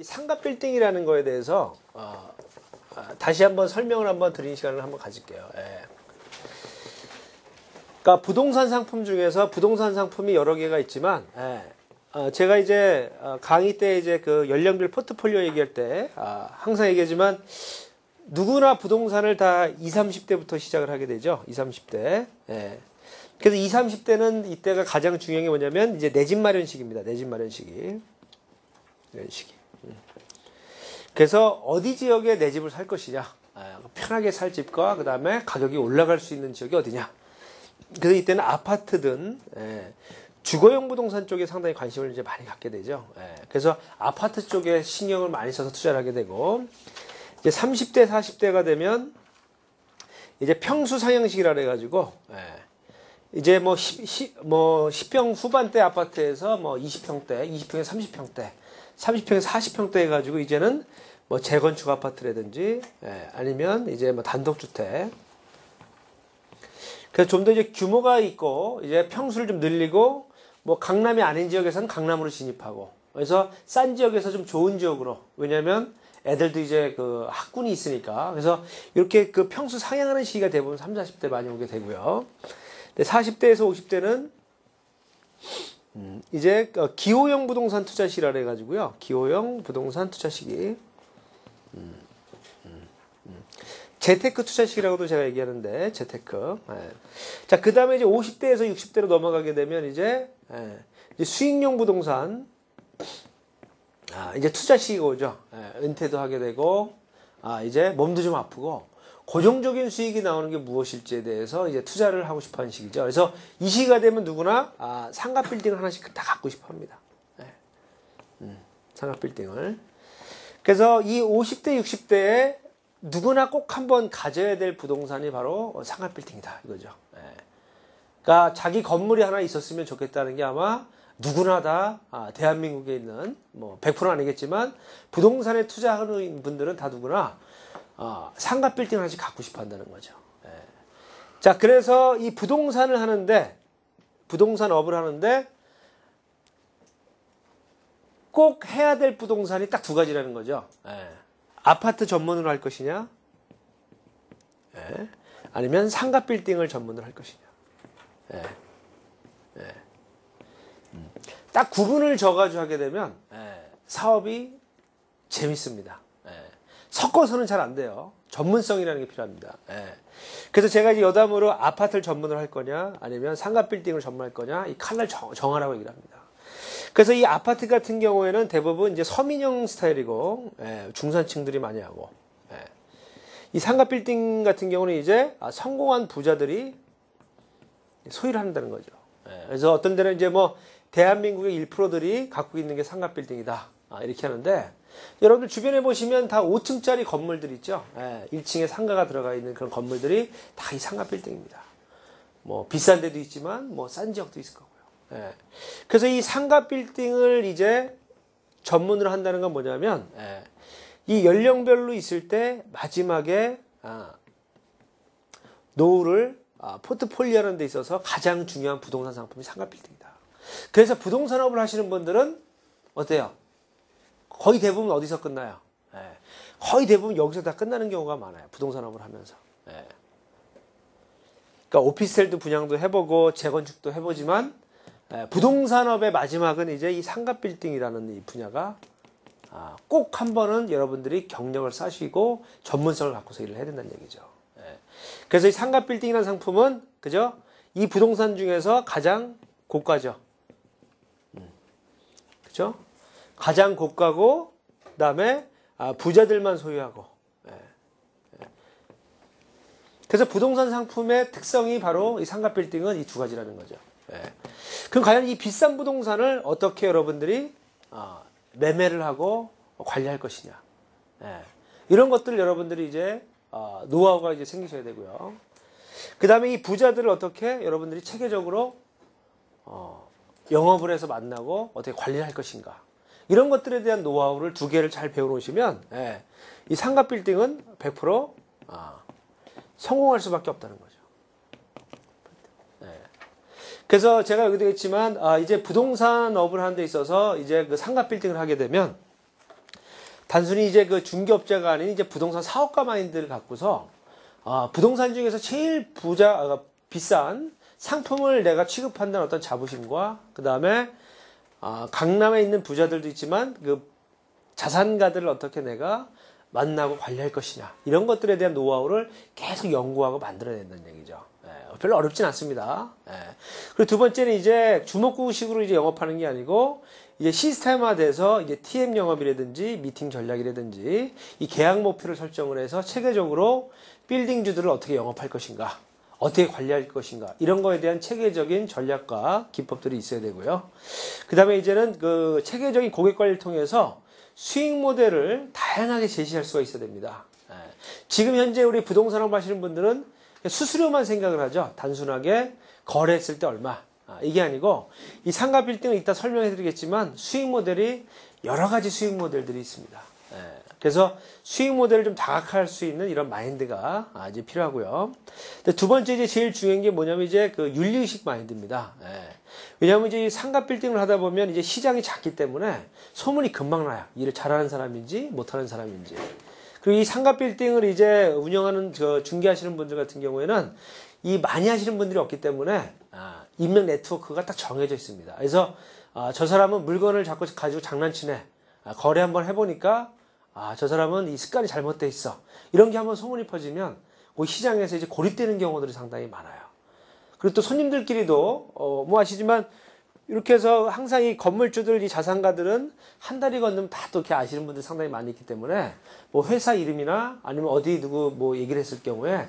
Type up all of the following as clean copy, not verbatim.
상가 빌딩이라는 거에 대해서 다시 한번 설명을 한번 드리는 시간을 한번 가질게요. 예. 그러니까 부동산 상품 중에서 부동산 상품이 여러 개가 있지만, 제가 이제 강의 때 이제 그 연령별 포트폴리오 얘기할 때 항상 얘기하지만 누구나 부동산을 다 20, 30대부터 시작을 하게 되죠. 20, 30대. 예. 그래서 20, 30대는 이때가 가장 중요한 게 뭐냐면 이제 내 집 마련 시기입니다. 내 집 마련 시기. 이런 시기. 그래서 어디 지역에 내 집을 살 것이냐. 편하게 살 집과 그 다음에 가격이 올라갈 수 있는 지역이 어디냐. 그래서 이때는 아파트든 주거용 부동산 쪽에 상당히 관심을 이제 많이 갖게 되죠. 그래서 아파트 쪽에 신경을 많이 써서 투자를 하게 되고, 이제 30대, 40대가 되면 이제 평수 상향식이라 해가지고, 이제 뭐 10평 후반대 아파트에서 뭐 20평대, 20평에 30평대, 30평에 40평대 해가지고 이제는 뭐 재건축 아파트라든지, 아니면 이제 뭐 단독주택. 그래서 좀 더 이제 규모가 있고, 이제 평수를 좀 늘리고, 뭐 강남이 아닌 지역에서는 강남으로 진입하고, 그래서 싼 지역에서 좀 좋은 지역으로, 왜냐면 애들도 이제 그 학군이 있으니까, 그래서 이렇게 그 평수 상향하는 시기가 대부분 30, 40대 많이 오게 되고요. 근데 40대에서 50대는 이제 기호형 부동산 투자 시기라 해가지고요. 기호형 부동산 투자 시기. 재테크 투자 시기라고도 제가 얘기하는데, 재테크. 자, 그 다음에 이제 50대에서 60대로 넘어가게 되면 이제 수익용 부동산, 이제 투자 시기가 오죠. 은퇴도 하게 되고, 이제 몸도 좀 아프고, 고정적인 수익이 나오는 게 무엇일지에 대해서 이제 투자를 하고 싶어 하는 시기죠. 그래서 이 시기가 되면 누구나 상가 빌딩을 하나씩 다 갖고 싶어 합니다. 상가 빌딩을. 그래서 이 50대, 60대에 누구나 꼭 한번 가져야 될 부동산이 바로 상가 빌딩이다. 이거죠. 그러니까 자기 건물이 하나 있었으면 좋겠다는 게 아마 누구나 다 대한민국에 있는 뭐 100%는 아니겠지만 부동산에 투자하는 분들은 다 누구나 상가 빌딩 하나씩 갖고 싶어 한다는 거죠. 자, 그래서 이 부동산을 하는데, 부동산업을 하는데 꼭 해야 될 부동산이 딱 두 가지라는 거죠. 아파트 전문으로 할 것이냐, 아니면 상가 빌딩을 전문으로 할 것이냐. 딱 구분을 져가지고 하게 되면 사업이 재밌습니다. 섞어서는 잘 안 돼요. 전문성이라는 게 필요합니다. 그래서 제가 이제 여담으로 아파트를 전문으로 할 거냐, 아니면 상가 빌딩을 전문할 거냐, 이 칼날 정하라고 얘기를 합니다. 그래서 이 아파트 같은 경우에는 대부분 이제 서민형 스타일이고, 중산층들이 많이 하고, 이 상가 빌딩 같은 경우는 이제 성공한 부자들이 소유를 한다는 거죠. 그래서 어떤 데는 이제 뭐 대한민국의 1%들이 갖고 있는 게 상가 빌딩이다. 이렇게 하는데, 여러분들 주변에 보시면 다 5층짜리 건물들 있죠. 1층에 상가가 들어가 있는 그런 건물들이 다 이 상가 빌딩입니다. 뭐 비싼 데도 있지만 뭐 싼 지역도 있을 거고요. 그래서 이 상가 빌딩을 이제 전문으로 한다는 건 뭐냐면, 이 연령별로 있을 때 마지막에 노후를 포트폴리오 하는 데 있어서 가장 중요한 부동산 상품이 상가 빌딩이다. 그래서 부동산업을 하시는 분들은 어때요? 거의 대부분 어디서 끝나요? 거의 대부분 여기서 다 끝나는 경우가 많아요. 부동산업을 하면서. 그러니까 오피스텔도 분양도 해보고 재건축도 해보지만 부동산업의 마지막은 이제 이 상가 빌딩이라는 이 분야가 꼭 한 번은 여러분들이 경력을 쌓으시고 전문성을 갖고서 일을 해야 된다는 얘기죠. 그래서 이 상가 빌딩이라는 상품은 그죠? 이 부동산 중에서 가장 고가죠. 그죠? 가장 고가고, 그 다음에 부자들만 소유하고. 그래서 부동산 상품의 특성이 바로 이 상가 빌딩은 이 두 가지라는 거죠. 그럼 과연 이 비싼 부동산을 어떻게 여러분들이 매매를 하고 관리할 것이냐. 이런 것들을 여러분들이 이제 노하우가 이제 생기셔야 되고요. 그 다음에 이 부자들을 어떻게 여러분들이 체계적으로 영업을 해서 만나고 어떻게 관리를 할 것인가. 이런 것들에 대한 노하우를 두 개를 잘 배워놓으시면 이 상가 빌딩은 100% 성공할 수밖에 없다는 거죠. 그래서 제가 여기도 했지만 이제 부동산업을 하는 데 있어서 이제 그 상가 빌딩을 하게 되면 단순히 이제 그 중개업자가 아닌 이제 부동산 사업가 마인드를 갖고서 부동산 중에서 제일 비싼 상품을 내가 취급한다는 어떤 자부심과 그 다음에 강남에 있는 부자들도 있지만 그 자산가들을 어떻게 내가 만나고 관리할 것이냐 이런 것들에 대한 노하우를 계속 연구하고 만들어낸다는 얘기죠. 별로 어렵진 않습니다. 그리고 두 번째는 이제 주먹구구식으로 이제 영업하는 게 아니고 이제 시스템화돼서 이제 TM 영업이라든지 미팅 전략이라든지 이 계약 목표를 설정을 해서 체계적으로 빌딩주들을 어떻게 영업할 것인가, 어떻게 관리할 것인가 이런 거에 대한 체계적인 전략과 기법들이 있어야 되고요. 그 다음에 이제는 그 체계적인 고객 관리를 통해서 수익 모델을 다양하게 제시할 수가 있어야 됩니다. 지금 현재 우리 부동산업 하시는 분들은 수수료만 생각을 하죠. 단순하게 거래했을 때 얼마. 이게 아니고 이 상가 빌딩을 이따 설명해 드리겠지만 수익 모델이 여러 가지 수익 모델들이 있습니다. 그래서 수익 모델을 좀 다각화할 수 있는 이런 마인드가 이제 필요하고요. 근데 두 번째 이제 제일 중요한 게 뭐냐면 이제 그 윤리의식 마인드입니다. 왜냐하면 이제 상가 빌딩을 하다 보면 이제 시장이 작기 때문에 소문이 금방 나요. 일을 잘하는 사람인지 못하는 사람인지. 그리고 이 상가 빌딩을 이제 운영하는 중개하시는 분들 같은 경우에는 이 많이 하시는 분들이 없기 때문에 인맥 네트워크가 딱 정해져 있습니다. 그래서 저 사람은 물건을 자꾸 가지고 장난치네. 거래 한번 해보니까 저 사람은 이 습관이 잘못돼 있어. 이런 게 한번 소문이 퍼지면 그 시장에서 이제 고립되는 경우들이 상당히 많아요. 그리고 또 손님들끼리도 뭐 아시지만 이렇게 해서 항상 이 건물주들, 이 자산가들은 한 달이 건너면 다 또 이렇게 아시는 분들 상당히 많이 있기 때문에 뭐 회사 이름이나 아니면 어디 누구 뭐 얘기를 했을 경우에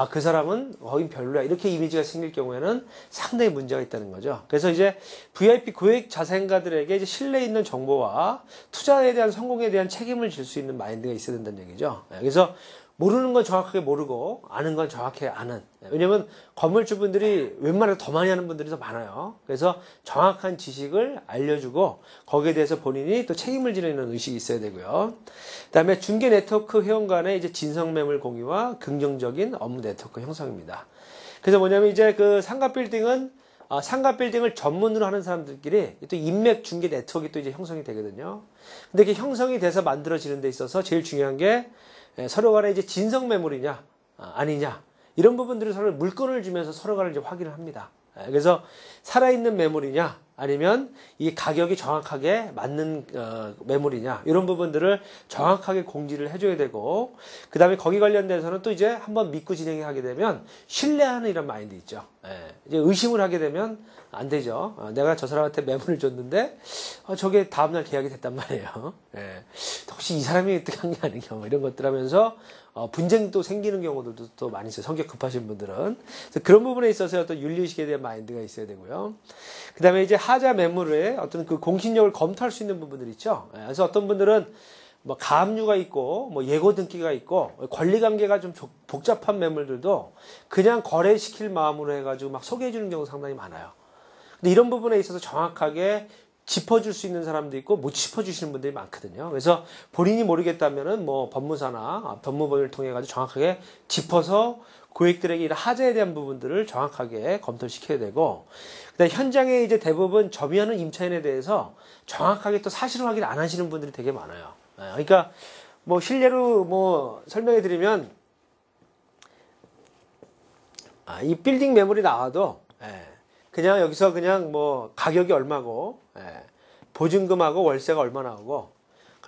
그 사람은 거긴 별로야 이렇게 이미지가 생길 경우에는 상당히 문제가 있다는 거죠. 그래서 이제 VIP 고액 자산가들에게 이제 신뢰 있는 정보와 투자에 대한 성공에 대한 책임을 질 수 있는 마인드가 있어야 된다는 얘기죠. 그래서 모르는 건 정확하게 모르고 아는 건 정확히 아는. 왜냐면 건물주분들이 웬만해서 더 많이 하는 분들이 더 많아요. 그래서 정확한 지식을 알려주고 거기에 대해서 본인이 또 책임을 지는 의식이 있어야 되고요. 그다음에 중개 네트워크 회원 간의 이제 진성 매물 공유와 긍정적인 업무 네트워크 형성입니다. 그래서 뭐냐면 이제 그 상가 빌딩은 상가 빌딩을 전문으로 하는 사람들끼리 또 인맥 중개 네트워크가 또 이제 형성이 되거든요. 근데 이게 형성이 돼서 만들어지는 데 있어서 제일 중요한 게 서로 간에 이제 진성 매물이냐 아니냐 이런 부분들을 서로 물건을 주면서 서로 간에 이제 확인을 합니다. 그래서 살아있는 매물이냐 아니면 이 가격이 정확하게 맞는 매물이냐 이런 부분들을 정확하게 공지를 해줘야 되고 그 다음에 거기 관련돼서는 또 이제 한번 믿고 진행하게 되면 신뢰하는 이런 마인드 있죠. 이제 의심을 하게 되면 안 되죠. 내가 저 사람한테 매물을 줬는데 저게 다음날 계약이 됐단 말이에요. 혹시 이 사람이 어떻게 한 게 아닌가 뭐 이런 것들 하면서 분쟁도 생기는 경우들도 또 많이 있어요. 성격 급하신 분들은. 그래서 그런 부분에 있어서 어떤 윤리의식에 대한 마인드가 있어야 되고요. 그 다음에 이제 하자 매물의 어떤 그 공신력을 검토할 수 있는 부분들 있죠. 그래서 어떤 분들은 뭐 가압류가 있고 뭐 예고 등기가 있고 권리 관계가 좀 복잡한 매물들도 그냥 거래시킬 마음으로 해가지고 막 소개해 주는 경우 상당히 많아요. 근데 이런 부분에 있어서 정확하게 짚어줄 수 있는 사람도 있고 못 짚어주시는 분들이 많거든요. 그래서 본인이 모르겠다면은 뭐 법무사나 법무법을 통해 가지고 정확하게 짚어서 고객들에게 이런 하자에 대한 부분들을 정확하게 검토시켜야 되고, 그다음에 현장에 이제 대부분 점유하는 임차인에 대해서 정확하게 또 사실 확인 안 하시는 분들이 되게 많아요. 그러니까 뭐 실례로 뭐 설명해 드리면 이 빌딩 매물이 나와도 그냥 여기서 그냥 뭐 가격이 얼마고 보증금하고 월세가 얼마 나오고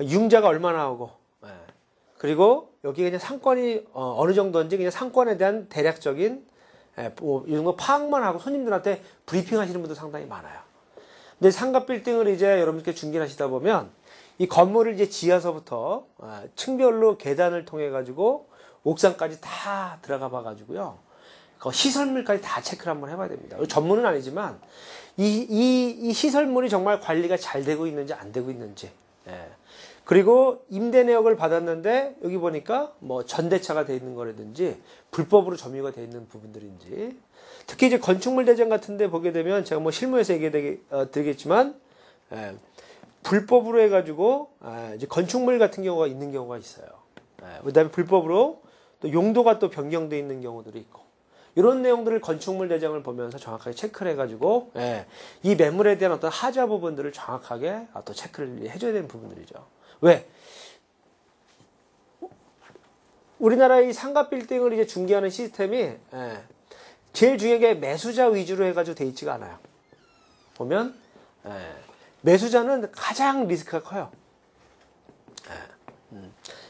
융자가 얼마 나오고 그리고 여기 그냥 상권이 어느 정도인지 그냥 상권에 대한 대략적인 뭐 이런 거 파악만 하고 손님들한테 브리핑 하시는 분들 상당히 많아요. 근데 상가 빌딩을 이제 여러분께 중개를 하시다 보면 이 건물을 이제 지하서부터 층별로 계단을 통해 가지고 옥상까지 다 들어가 봐 가지고요. 시설물까지 다 체크를 한번 해봐야 됩니다. 전문은 아니지만 이 시설물이 정말 관리가 잘 되고 있는지 안 되고 있는지, 그리고 임대 내역을 받았는데 여기 보니까 뭐 전대차가 돼 있는 거라든지 불법으로 점유가 돼 있는 부분들인지, 특히 이제 건축물 대장 같은데 보게 되면 제가 뭐 실무에서 얘기해 드리겠지만 불법으로 해가지고 이제 건축물 같은 경우가 있는 경우가 있어요. 그다음에 불법으로 또 용도가 또 변경돼 있는 경우들이 있고. 이런 내용들을 건축물 대장을 보면서 정확하게 체크를 해가지고 이 매물에 대한 어떤 하자 부분들을 정확하게 또 체크를 해줘야 되는 부분들이죠. 왜? 우리나라의 상가 빌딩을 이제 중개하는 시스템이 제일 중요한 게 매수자 위주로 해가지고 돼 있지가 않아요. 보면 매수자는 가장 리스크가 커요.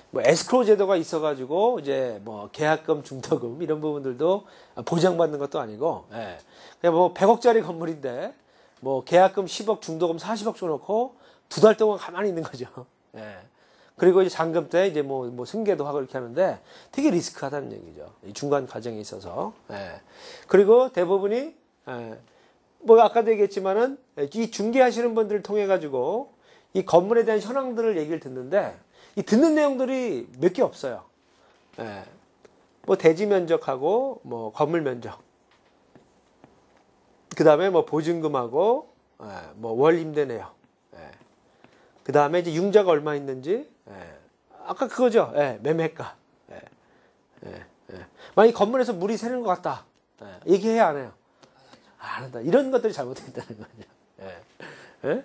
뭐 에스크로우 제도가 있어가지고 이제 뭐 계약금, 중도금 이런 부분들도 보장받는 것도 아니고, 그냥 뭐 100억짜리 건물인데 뭐 계약금 10억, 중도금 40억 줘놓고 2달 동안 가만히 있는 거죠. 그리고 이제 잔금 때 이제 뭐 승계도 하고 이렇게 하는데 되게 리스크하다는 얘기죠. 이 중간 과정에 있어서. 그리고 대부분이 뭐 아까도 얘기했지만은 이 중개하시는 분들을 통해 가지고 이 건물에 대한 현황들을 얘기를 듣는데 이 듣는 내용들이 몇 개 없어요. 뭐 대지 면적하고 뭐 건물 면적, 그 다음에 뭐 보증금하고 뭐 월 임대 내역, 그 다음에 이제 융자가 얼마 있는지, 아까 그거죠. 매매가. 만약 건물에서 물이 새는 것 같다. 얘기해야 안 해요. 안 한다. 이런 것들이 잘못됐다는 거죠.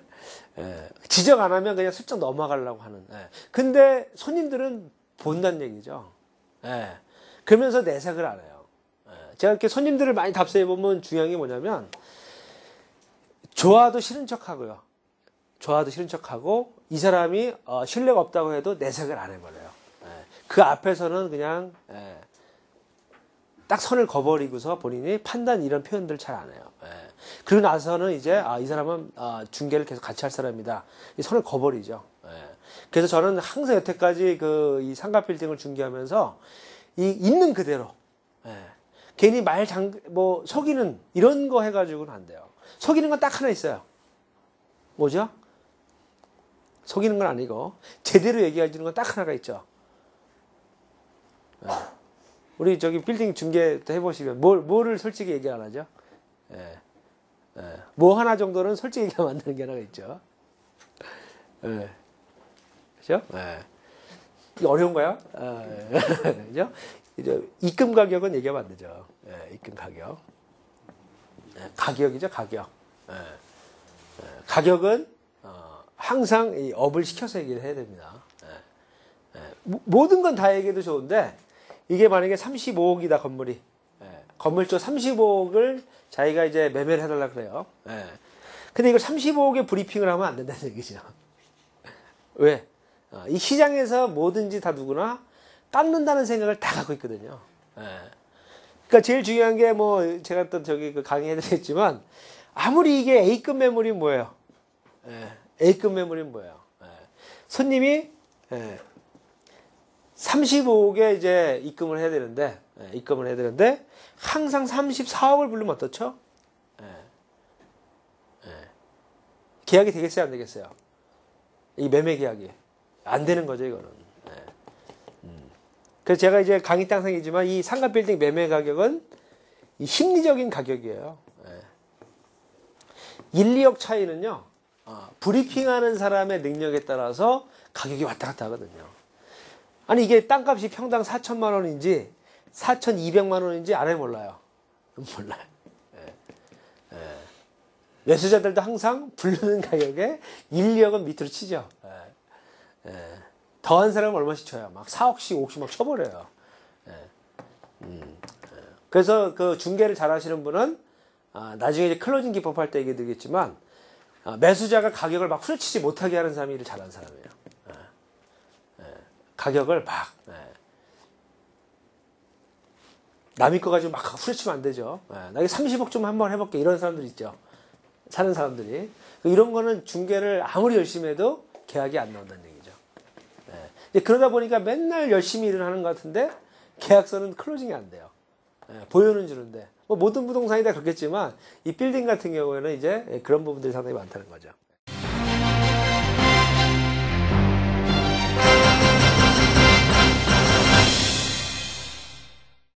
지적 안 하면 그냥 슬쩍 넘어가려고 하는. 근데 손님들은 본다는 얘기죠. 그러면서 내색을 안 해요. 제가 이렇게 손님들을 많이 답사해 보면 중요한 게 뭐냐면, 좋아도 싫은 척 하고요. 좋아도 싫은 척 하고, 이 사람이 신뢰가 없다고 해도 내색을 안 해버려요. 그 앞에서는 그냥 딱 선을 그어버리고서 본인이 판단 이런 표현들 잘 안 해요. 그러고 나서는 이제 이 사람은 중개를 계속 같이 할 사람이다. 이 선을 그어버리죠. 그래서 저는 항상 여태까지 이 상가 빌딩을 중개하면서 있는 그대로, 괜히 뭐 속이는 이런 거 해가지고는 안 돼요. 속이는 건 딱 하나 있어요. 뭐죠? 속이는 건 아니고 제대로 얘기해 주는 건 딱 하나가 있죠. 우리 저기 빌딩 중개 해보시면 뭐를 솔직히 얘기 안 하죠? 뭐 하나 정도는 솔직히 얘기하면 안 되는 게 하나가 있죠. 그죠? 이게 어려운가요? 그죠? 이제 입금 가격은 얘기하면 안 되죠. 입금 가격. 가격이죠, 가격. 가격은 항상 이 업을 시켜서 얘기를 해야 됩니다. 모든 건 다 얘기해도 좋은데, 이게 만약에 35억이다, 건물이. 건물주 35억을 자기가 이제 매매를 해달라 그래요. 근데 이걸 35억에 브리핑을 하면 안 된다는 얘기죠. 왜? 이 시장에서 뭐든지 다 누구나 깎는다는 생각을 다 갖고 있거든요. 그러니까 제일 중요한 게 뭐, 제가 또 저기 강의해드렸지만, 아무리 이게 A급 매물이 뭐예요? A급 매물이 뭐예요? 손님이 35억에 이제 입금을 해야 되는데, 항상 34억을 부르면 어떻죠? 계약이 되겠어요, 안 되겠어요? 이 매매 계약이. 안 되는 거죠, 이거는. 그래서 제가 이제 강의 때 항상 얘기지만, 이 상가 빌딩 매매 가격은 이 심리적인 가격이에요. 1, 2억 차이는요, 브리핑하는 사람의 능력에 따라서 가격이 왔다 갔다 하거든요. 아니, 이게 땅값이 평당 4천만 원인지 4,200만 원인지 안 해 몰라요. 몰라요. 매수자들도 항상 부르는 가격에 1, 2억은 밑으로 치죠. 더한 사람은 얼마씩 쳐요? 막 4억씩, 5억씩 막 쳐버려요. 그래서 그 중개를 잘 하시는 분은, 나중에 이제 클로징 기법 할 때 얘기 드리겠지만, 매수자가 가격을 막 후려치지 못하게 하는 사람이 일을 잘하는 사람이에요. 가격을 막, 남의 거 가지고 막 후려치면 안 되죠. 나 이거 30억 좀 한번 해볼게. 이런 사람들 있죠. 사는 사람들이. 이런 거는 중개를 아무리 열심히 해도 계약이 안 나온다는 얘기죠. 그러다 보니까 맨날 열심히 일을 하는 것 같은데 계약서는 클로징이 안 돼요. 보여는 주는데. 뭐 모든 부동산이 다 그렇겠지만 이 빌딩 같은 경우에는 이제 그런 부분들이 상당히 많다는 거죠.